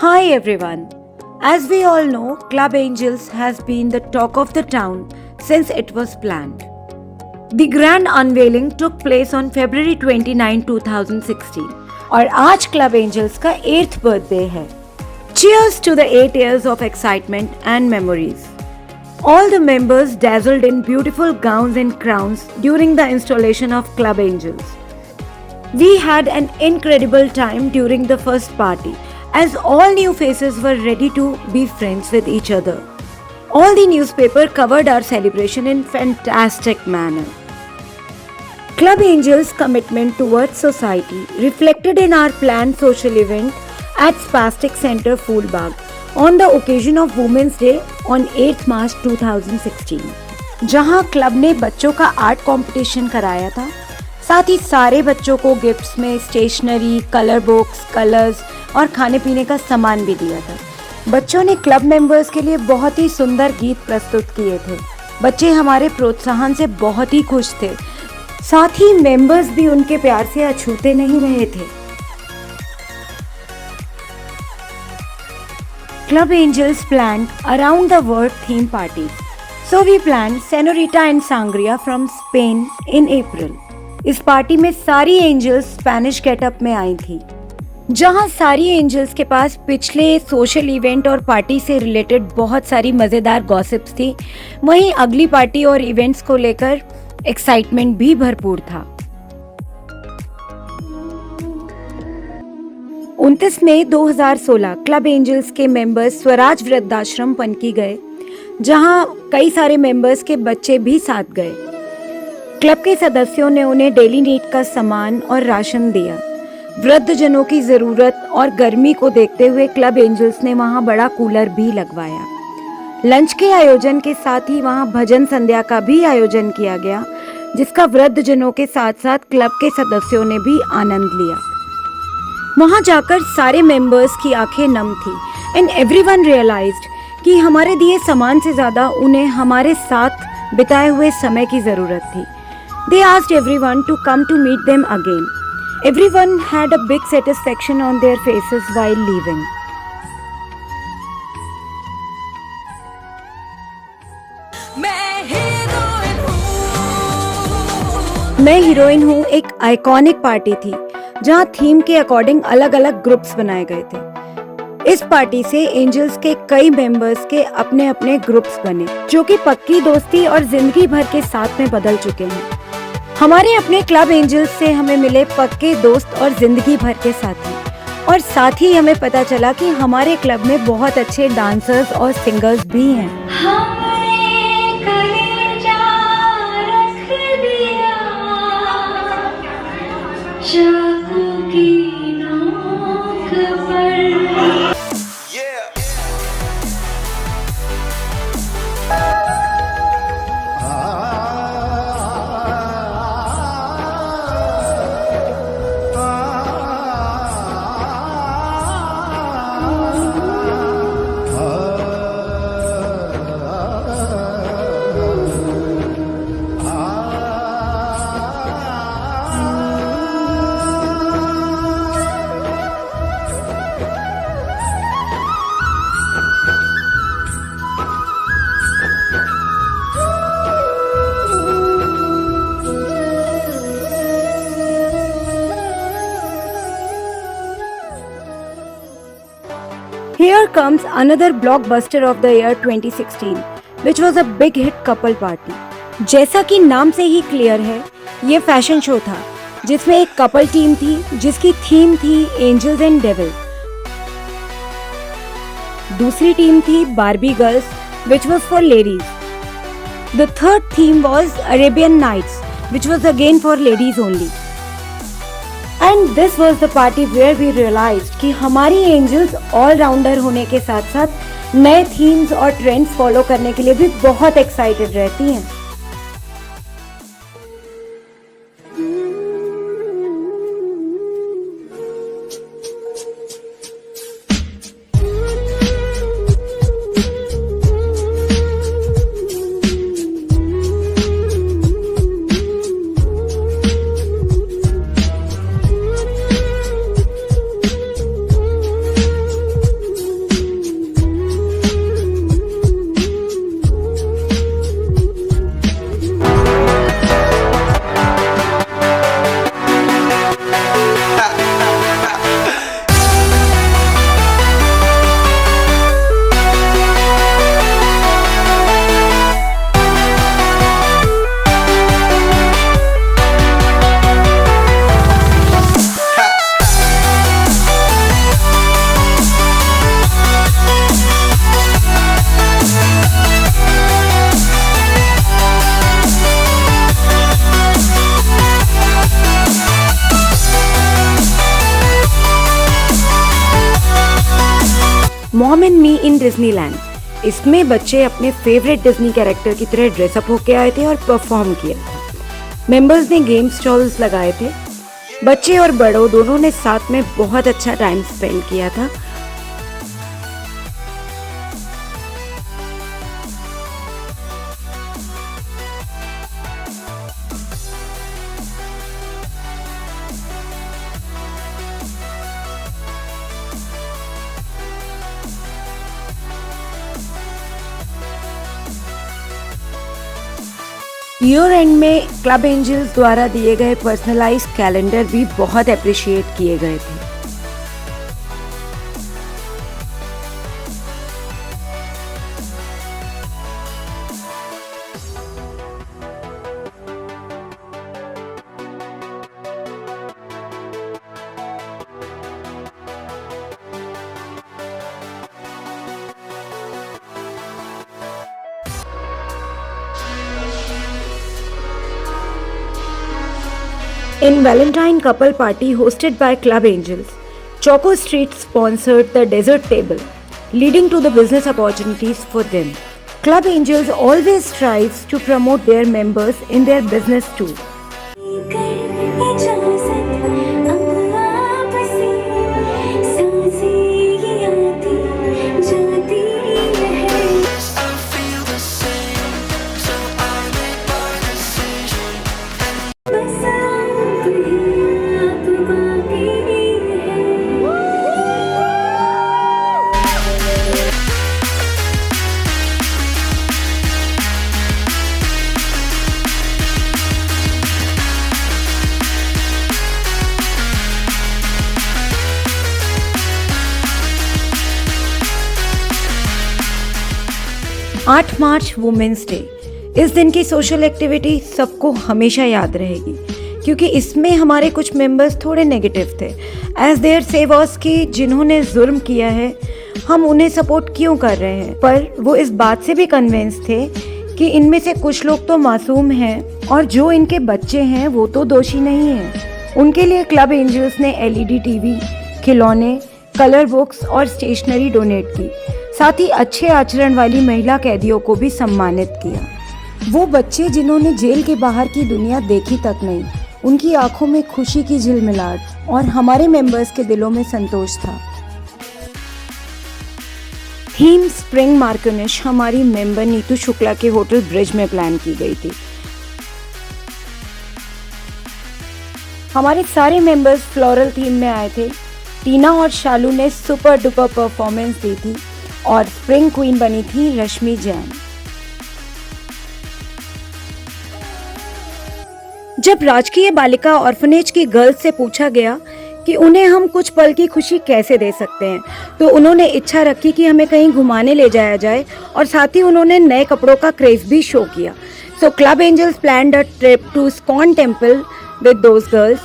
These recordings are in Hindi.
Hi everyone. As we all know, Club Angels has been the talk of the town since it was planned. The grand unveiling took place on February 29, 2016 और आज Club Angels का 8th birthday है. Cheers to the 8 years of excitement and memories. All the members dazzled in beautiful gowns and crowns during the installation of Club Angels. We had an incredible time during the first party, as all new faces were ready to be friends with each other. All the newspaper covered our celebration in fantastic manner. Club Angels' commitment towards society reflected in our planned social event at Spastic Center, Phoolbaug, on the occasion of Women's Day on 8th March 2016, जहां क्लब ने बच्चों का आर्ट कंपटीशन कराया था. साथ ही सारे बच्चों को गिफ्ट्स में स्टेशनरी, कलर बुक्स, कलर्स और खाने पीने का सामान भी दिया था. बच्चों ने क्लब मेंबर्स के लिए बहुत ही सुंदर गीत प्रस्तुत किए थे. बच्चे हमारे प्रोत्साहन से बहुत ही खुश थे. साथ ही मेंबर्स भी उनके प्यार से अछूते नहीं रहे थे. Club Angels planned around the world theme parties. So we planned Senorita and Sangria from Spain in April. इस पार्टी में सारी एंजल्स स्पेनिश गेटअप में आई थी. जहां सारी एंजल्स के पास पिछले सोशल इवेंट और पार्टी से रिलेटेड बहुत सारी मज़ेदार गॉसिप्स थी, वहीं अगली पार्टी और इवेंट्स को लेकर एक्साइटमेंट भी भरपूर था. 29 मई 2016 क्लब एंजल्स के मेंबर्स स्वराज वृद्धाश्रम पनकी गए, जहां कई सारे मेंबर्स के बच्चे भी साथ गए. क्लब के सदस्यों ने उन्हें डेली नीड का सामान और राशन दिया. वृद्ध जनों की ज़रूरत और गर्मी को देखते हुए क्लब एंजल्स ने वहां बड़ा कूलर भी लगवाया. लंच के आयोजन के साथ ही वहां भजन संध्या का भी आयोजन किया गया, जिसका वृद्ध जनों के साथ साथ क्लब के सदस्यों ने भी आनंद लिया. वहां जाकर सारे मेंबर्स की आंखें नम थी एंड एवरीवन रियलाइज्ड कि हमारे दिए सामान से ज़्यादा उन्हें हमारे साथ बिताए हुए समय की ज़रूरत थी. They asked everyone to come to meet them again. Everyone had a big satisfaction on their faces while leaving. मैं हीरोइन हूँ एक आइकॉनिक पार्टी थी, जहाँ थीम के अकॉर्डिंग अलग अलग ग्रुप्स बनाए गए थे. इस पार्टी से एंजल्स के कई मेंबर्स के अपने अपने ग्रुप्स बने, जो कि पक्की दोस्ती और जिंदगी भर के साथ में बदल चुके हैं. हमारे अपने क्लब एंजल्स से हमें मिले पक्के दोस्त और जिंदगी भर के साथी, और साथ ही हमें पता चला कि हमारे क्लब में बहुत अच्छे डांसर्स और सिंगर्स भी हैं. Here comes another blockbuster of the year 2016, which was a big hit couple party. जैसा कि नाम से ही क्लियर है, ये फैशन शो था जिसमें एक कपल टीम थी जिसकी थीम थी एंजल्स एंड डेविल. दूसरी टीम थी Barbie girls, which was for ladies. The third theme was Arabian Nights, which was again for ladies only. And this was the party where we realized कि हमारी एंजल्स ऑल राउंडर होने के साथ साथ नए थीम्स और ट्रेंड्स फॉलो करने के लिए भी बहुत एक्साइटेड रहती हैं. Mom and me in Disneyland. इसमें बच्चे अपने फेवरेट डिज्नी कैरेक्टर की तरह ड्रेसअप होके आए थे और परफॉर्म किया था। मेंबर्स ने गेम स्टॉल्स लगाए थे। बच्चे और बड़ों दोनों ने साथ में बहुत अच्छा टाइम स्पेंड किया था। ईयर एंड में क्लब एंजल्स द्वारा दिए गए पर्सनलाइज्ड कैलेंडर भी बहुत अप्रिशिएट किए गए थे। In Valentine couple party hosted by Club Angels, Choco Street sponsored the dessert table, leading to the business opportunities for them. Club Angels always strives to promote their members in their business too. आठ मार्च वुमेन्स डे। इस दिन की सोशल एक्टिविटी सबको हमेशा याद रहेगी, क्योंकि इसमें हमारे कुछ मेंबर्स थोड़े नेगेटिव थे। एज देयर से वाज कि जिन्होंने जुर्म किया है हम उन्हें सपोर्ट क्यों कर रहे हैं, पर वो इस बात से भी कन्विंस थे कि इनमें से कुछ लोग तो मासूम हैं और जो इनके बच्चे हैं वो तो दोषी नहीं हैं। उनके लिए क्लब एंजल्स ने एलईडी टीवी, खिलौने, कलर बुक्स और स्टेशनरी डोनेट की। साथ ही अच्छे आचरण वाली महिला कैदियों को भी सम्मानित किया। वो बच्चे जिन्होंने जेल के बाहर की दुनिया देखी तक नहीं, उनकी आंखों में खुशी की झिलमिलाहट और हमारे मेंबर्स के दिलों में संतोष था। थीम स्प्रिंग मार्कनिश हमारी मेंबर नीतू शुक्ला के होटल ब्रिज में प्लान की गई थी। हमारे सारे मेंबर्स फ्लोरल थीम में आए थे। टीना और शालू ने सुपर डुपर परफॉर्मेंस दी थी और स्प्रिंग क्वीन बनी थी रश्मि जैन। जब राजकीय बालिका ऑर्फनेज की गर्ल्स से पूछा गया कि उन्हें हम कुछ पल की खुशी कैसे दे सकते हैं, तो उन्होंने इच्छा रखी कि हमें कहीं घुमाने ले जाया जाए और साथ ही उन्होंने नए कपड़ों का क्रेज भी शो किया। So Club Angels planned a trip to ISKCON temple with those girls,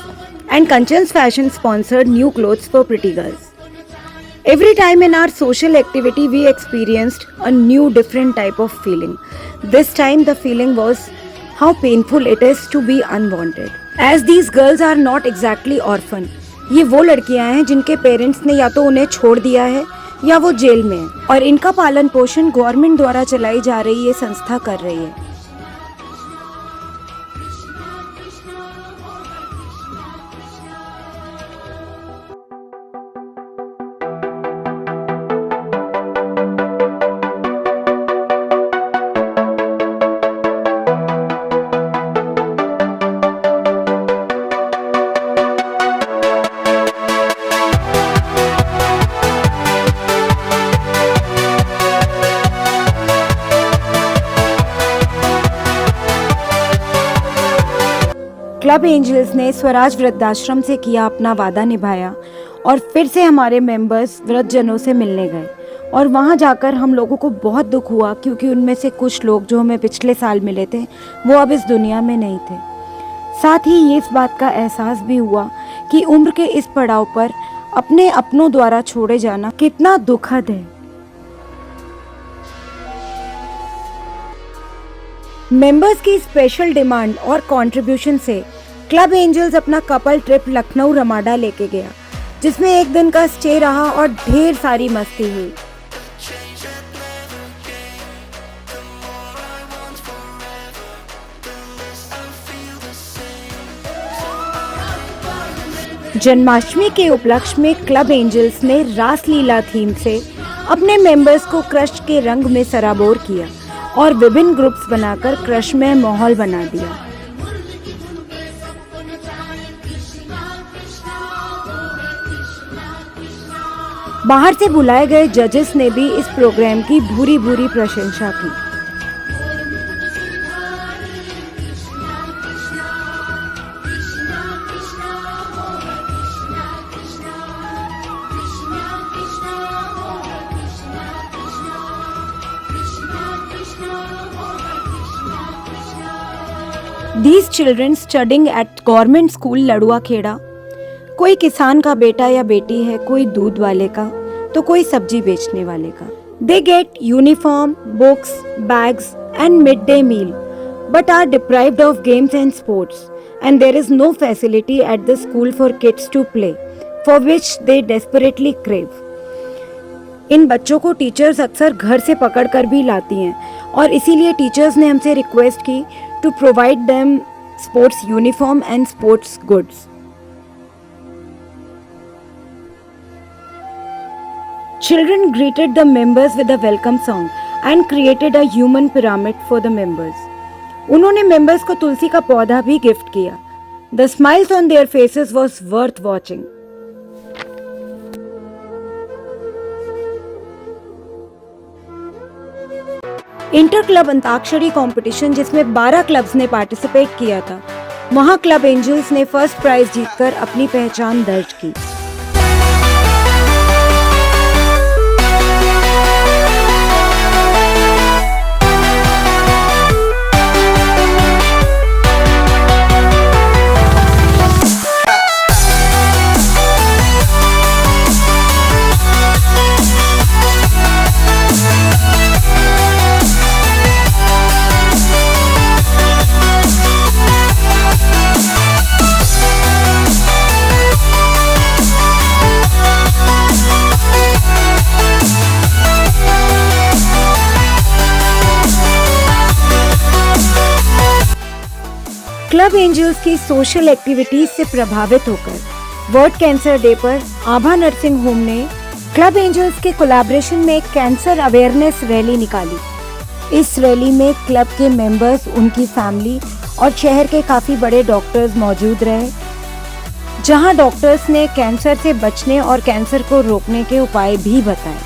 and Kanchan's Fashion sponsored new clothes for pretty girls. Every time in our social activity we experienced a new different type of feeling. This time the feeling was how painful it is to be unwanted. As these girls are not exactly orphan. ये वो लड़कियां हैं जिनके पेरेंट्स ने या तो उन्हें छोड़ दिया है या वो जेल में है, और इनका पालन पोषण गवर्नमेंट द्वारा चलाई जा रही ये संस्था कर रही है। क्लब एंजल्स ने स्वराज वृद्धाश्रम से किया अपना वादा निभाया और फिर से हमारे मेंबर्स वृद्धजनों से मिलने गए, और वहां जाकर हम लोगों को बहुत दुख हुआ क्योंकि उनमें से कुछ लोग जो हमें पिछले साल मिले थे वो अब इस दुनिया में नहीं थे। साथ ही ये इस बात का एहसास भी हुआ कि उम्र के इस पड़ाव पर अपने अपनों द्वारा छोड़े जाना कितना दुखद है। मेंबर्स की स्पेशल डिमांड और कंट्रीब्यूशन से क्लब एंजल्स अपना कपल ट्रिप लखनऊ रमाडा लेके गया, जिसमें एक दिन का स्टे रहा और ढेर सारी मस्ती हुई। जन्माष्टमी के उपलक्ष्य में क्लब एंजल्स ने रासलीला थीम से अपने मेंबर्स को कृष्ण के रंग में सराबोर किया और विभिन्न ग्रुप्स बनाकर कृष्णमय माहौल बना दिया। बाहर से बुलाए गए जजेस ने भी इस प्रोग्राम की भूरी भूरी प्रशंसा की। These children studying at government school लड़ुआ Kheda, कोई किसान का बेटा या बेटी है, कोई दूध वाले का तो कोई सब्जी बेचने वाले का। They get uniform, books, bags and midday meal, but are deprived of games and sports, and there is no facility at the school for kids to play, for which they desperately crave. इन बच्चों को टीचर्स अक्सर घर से पकड़ कर भी लाती हैं और इसीलिए टीचर्स ने हमसे रिक्वेस्ट की to provide them sports uniform and sports goods. Children greeted the members with a welcome song and created a human pyramid for the members. उन्होंने members को तुलसी का पौधा भी गिफ्ट किया. The smiles on their faces was worth watching. Inter club antakshari competition जिसमें 12 क्लब्स ने पार्टिसिपेट किया था, वहां क्लब एंजल्स ने फर्स्ट प्राइज जीतकर अपनी पहचान दर्ज की। क्लब एंजल्स की सोशल एक्टिविटीज से प्रभावित होकर वर्ल्ड कैंसर डे पर आभा नर्सिंग होम ने क्लब एंजल्स के कोलैबोरेशन में एक कैंसर अवेयरनेस रैली निकाली। इस रैली में क्लब के मेंबर्स, उनकी फैमिली और शहर के काफ़ी बड़े डॉक्टर्स मौजूद रहे, जहां डॉक्टर्स ने कैंसर से बचने और कैंसर को रोकने के उपाय भी बताए।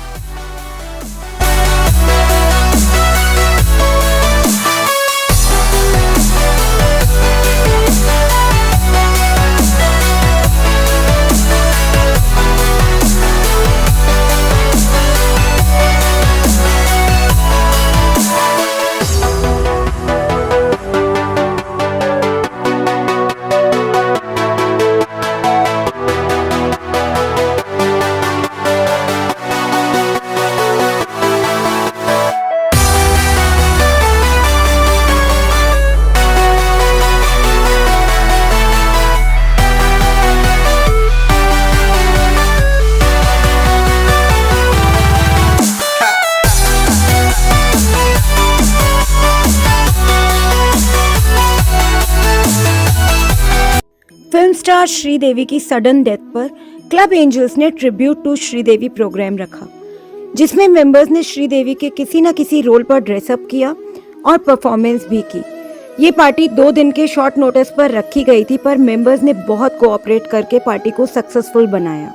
फिल्म स्टार श्रीदेवी की सडन डेथ पर क्लब एंजल्स ने ट्रिब्यूट टू श्रीदेवी प्रोग्राम रखा, जिसमें मेंबर्स ने श्रीदेवी के किसी न किसी रोल पर ड्रेसअप किया और परफॉर्मेंस भी की। ये पार्टी 2 दिन के शॉर्ट नोटिस पर रखी गई थी, पर मेंबर्स ने बहुत कोऑपरेट करके पार्टी को सक्सेसफुल बनाया।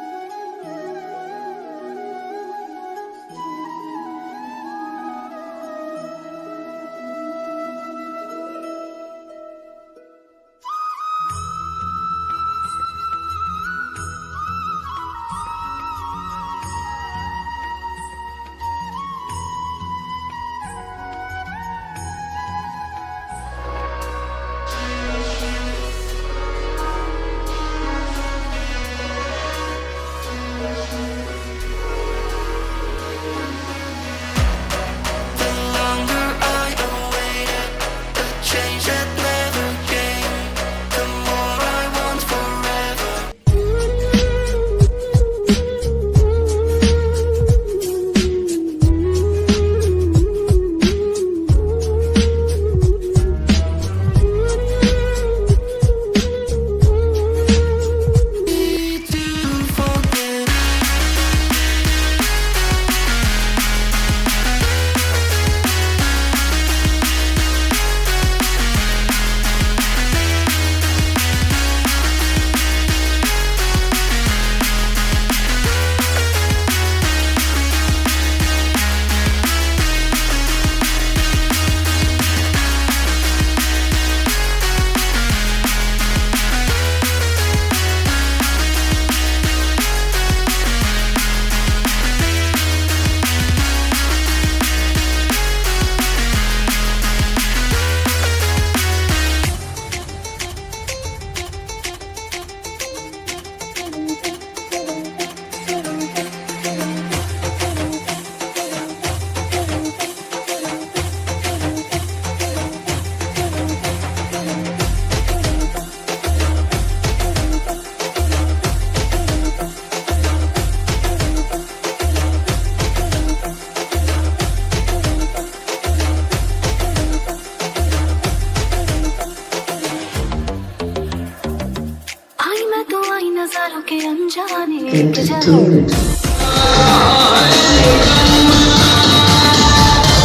entertainment.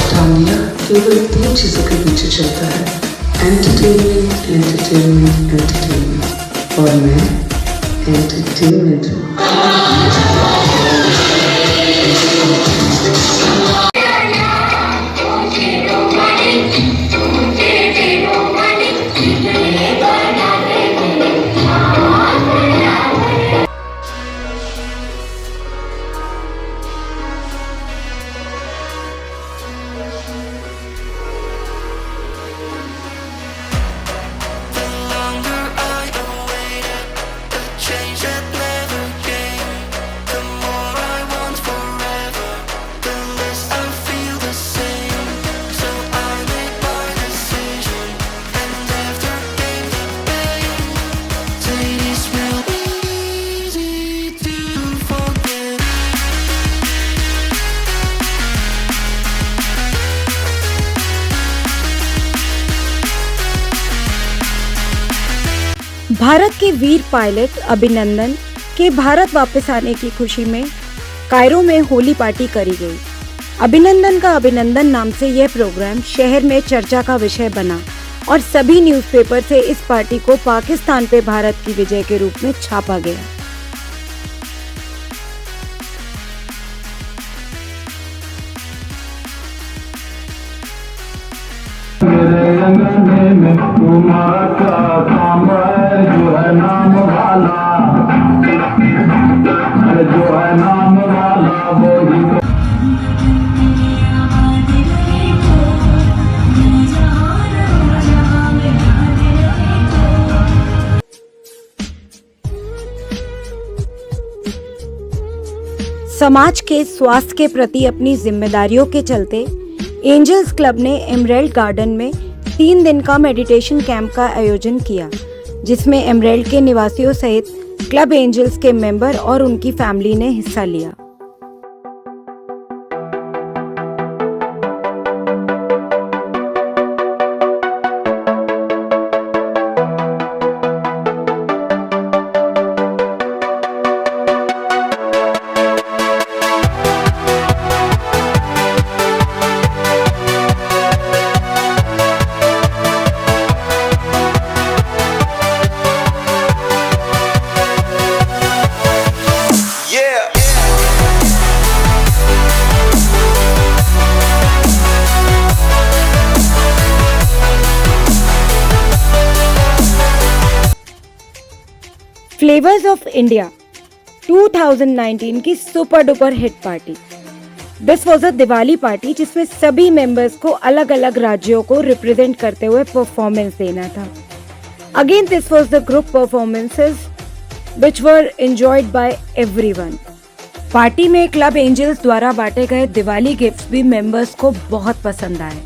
तानिया केवल 3 चीजों के पीछे चलता है, एंटरटेनमेंट, एंटरटेनमेंट, एंटरटेनमेंट, और मैं एंटरटेनमेंट हूँ। भारत के वीर पायलट अभिनंदन के भारत वापस आने की खुशी में कायरो में होली पार्टी करी गई। अभिनंदन का अभिनंदन नाम से यह प्रोग्राम शहर में चर्चा का विषय बना और सभी न्यूज़पेपर से इस पार्टी को पाकिस्तान पे भारत की विजय के रूप में छापा गया। मेरे अंगने में तुम्हारा काम है, जो है नाम वाला, जो है नाम वाला वो ही। समाज के स्वास्थ्य के प्रति अपनी जिम्मेदारियों के चलते एंजल्स क्लब ने एमरेल्ड गार्डन में 3 दिन का मेडिटेशन कैंप का आयोजन किया, जिसमें एमरेल्ड के निवासियों सहित क्लब एंजल्स के मेंबर और उनकी फैमिली ने हिस्सा लिया। फ्लेवर्स ऑफ इंडिया 2019 की super duper hit party. This was a Diwali party जिसमें सभी मेंबर्स को अलग अलग राज्यों को रिप्रेजेंट करते हुए परफॉर्मेंस देना था। Again this was the group performances which were enjoyed by everyone. Party में क्लब एंजल्स द्वारा बांटे गए दिवाली गिफ्ट्स भी मेंबर्स को बहुत पसंद आए।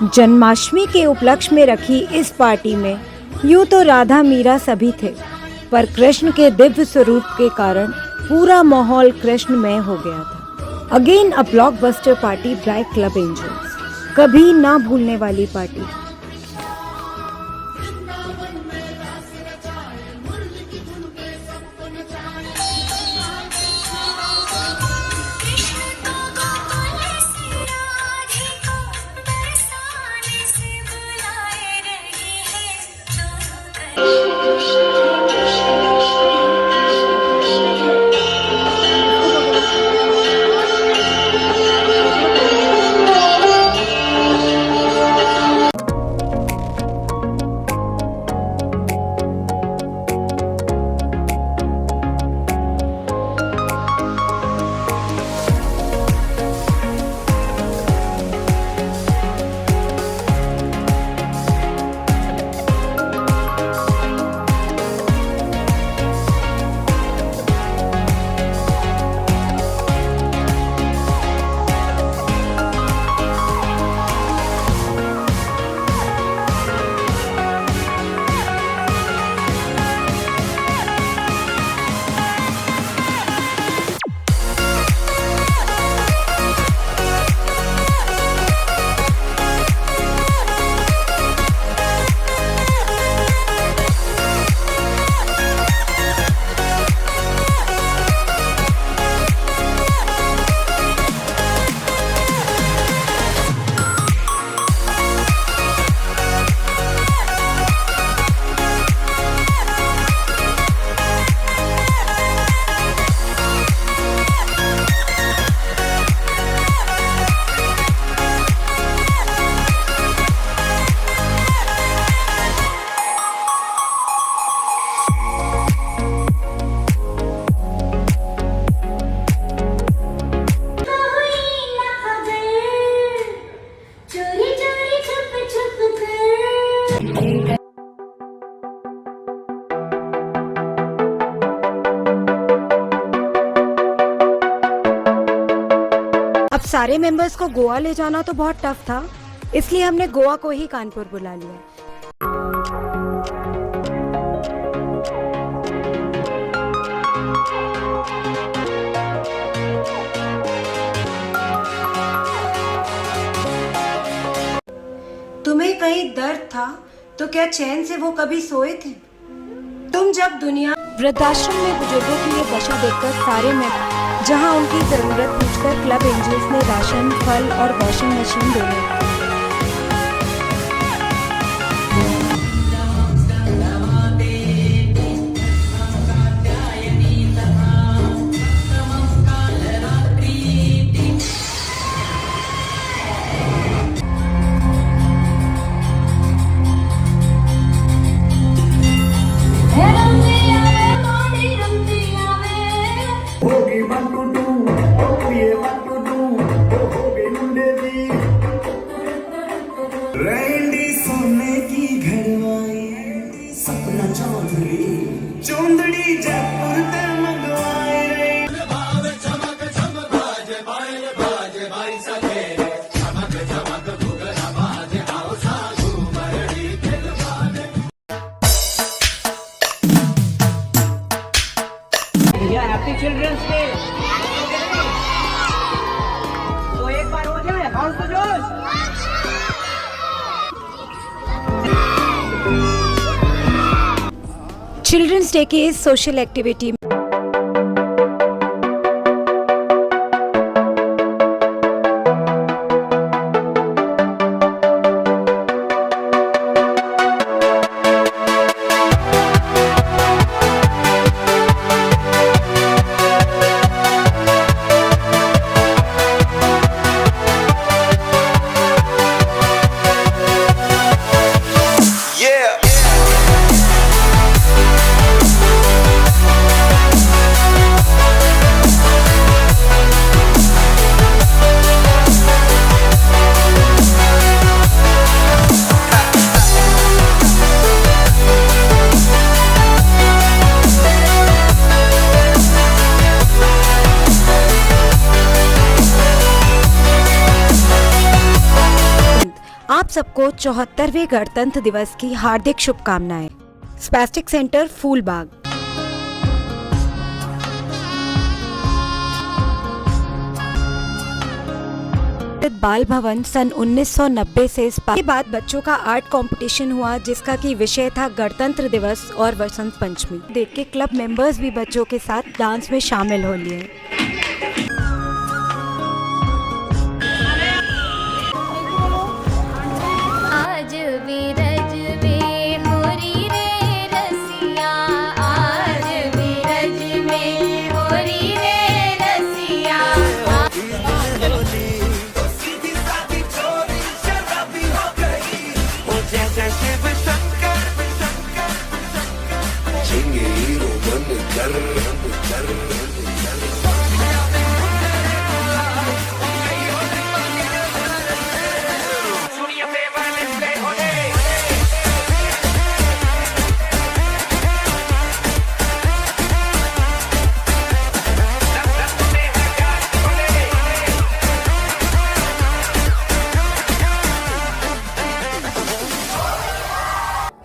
जन्माष्टमी के उपलक्ष्य में रखी इस पार्टी में यूं तो राधा मीरा सभी थे, पर कृष्ण के दिव्य स्वरूप के कारण पूरा माहौल कृष्णमय हो गया था। Again a blockbuster party by Club Angels, कभी ना भूलने वाली पार्टी। अब सारे मेंबर्स को गोवा ले जाना तो बहुत टफ था, इसलिए हमने गोवा को ही कानपुर बुला लिया। तुम्हें कहीं दर्द था तो क्या चैन से वो कभी सोए थे? तुम जब दुनिया वृद्धाश्रम में बुजुर्गों की ये दशा देखकर सारे में जहां उनकी जरूरत पूछकर क्लब एंजल्स ने राशन, फल और वॉशिंग मशीन डोनेट की। रैंडी सोने की घरवाई सपना चौधरी चौंदड़ी जयपुर ते मंगवाए रे चमक चमक बाजे बाई सकेरे चमक चमक भुगला बाजे आओ साधु मरड़ी खिलवाने। Happy children's day. तो एक बार हो जाए हाउस तो जोश। चिल्ड्रंस डे की इस सोशल एक्टिविटी Yeah. सबको 74वें गणतंत्र दिवस की हार्दिक शुभकामनाएं। Spastic centre Phoolbagh. बाल भवन सन 1990 से के बाद बच्चों का आर्ट कंपटीशन हुआ, जिसका की विषय था गणतंत्र दिवस और वसंत पंचमी। देख के क्लब मेंबर्स भी बच्चों के साथ डांस में शामिल हो लिए। आज बीरज में होरी रे रसिया, आज बीरज में होरी रे रसिया।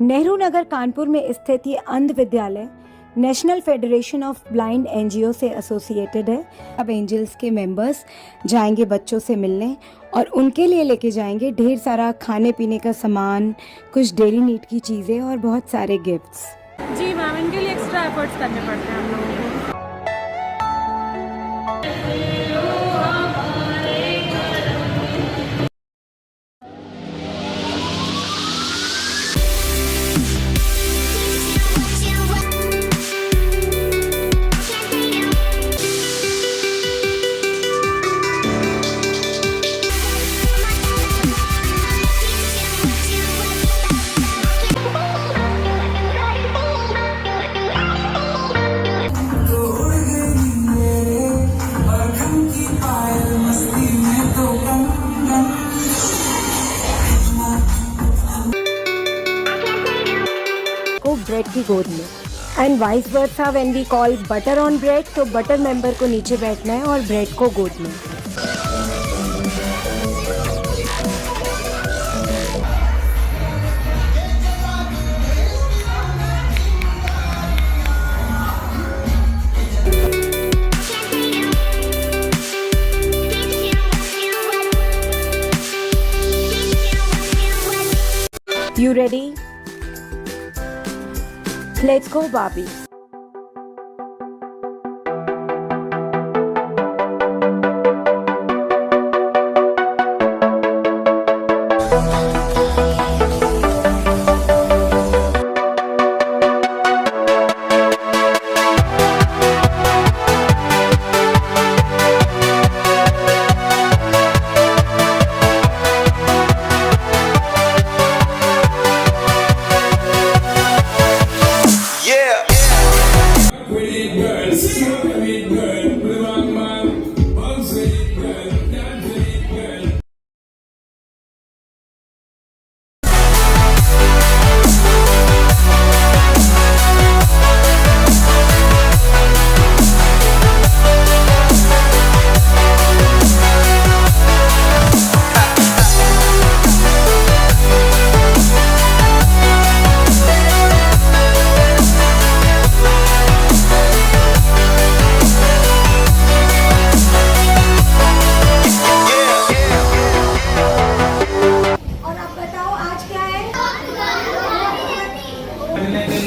नेहरू नगर कानपुर में स्थित ये अंध विद्यालय national federation of blind NGO से एसोसिएटेड है। अब एंजल्स के मेंबर्स जाएंगे बच्चों से मिलने और उनके लिए लेके जाएंगे ढेर सारा खाने पीने का सामान, कुछ डेली नीड की चीज़ें और बहुत सारे गिफ्ट्स। जी मैम, इनके लिए एक्स्ट्रा एफर्ट्स करने पड़ते हैं हम लोगों को। ब्रेड की गोद में and vice versa, when we call butter on bread तो बटर मेंबर को नीचे बैठना है और ब्रेड को गोद में। You ready? Let's go, Barbie.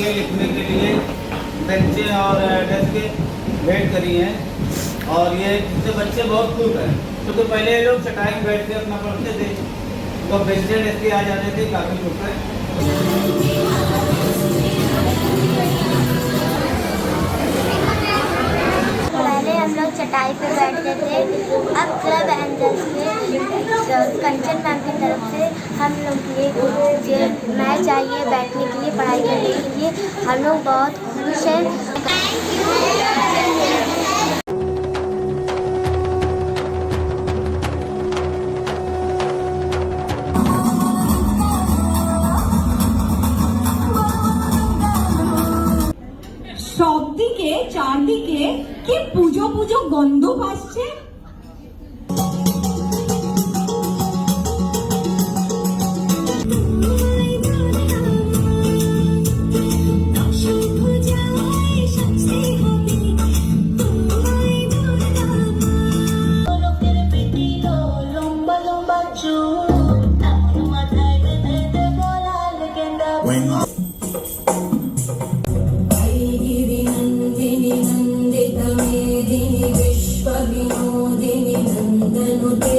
लिखने के लिए बेंचें और डेस्क वेट करी हैं और ये इससे बच्चे बहुत खुश हैं, क्योंकि पहले ये लोग चटाई में बैठ के अपना पढ़ते थे, तो बेंचें डेस्क आ जाते थे, काफ़ी खुश हैं। पहले हम लोग चटाई पे बैठते थे, अब क्लब एंजल्स के कंचन मैम की तरफ से हम लोग ये मैच चाहिए बैठने के लिए, पढ़ाई करने के लिए। हम लोग बहुत खुश हैं। সব দিকে চারদিকে কি পুজো পুজো গন্ধ ভাসছে। विनोदिनी नंदनुते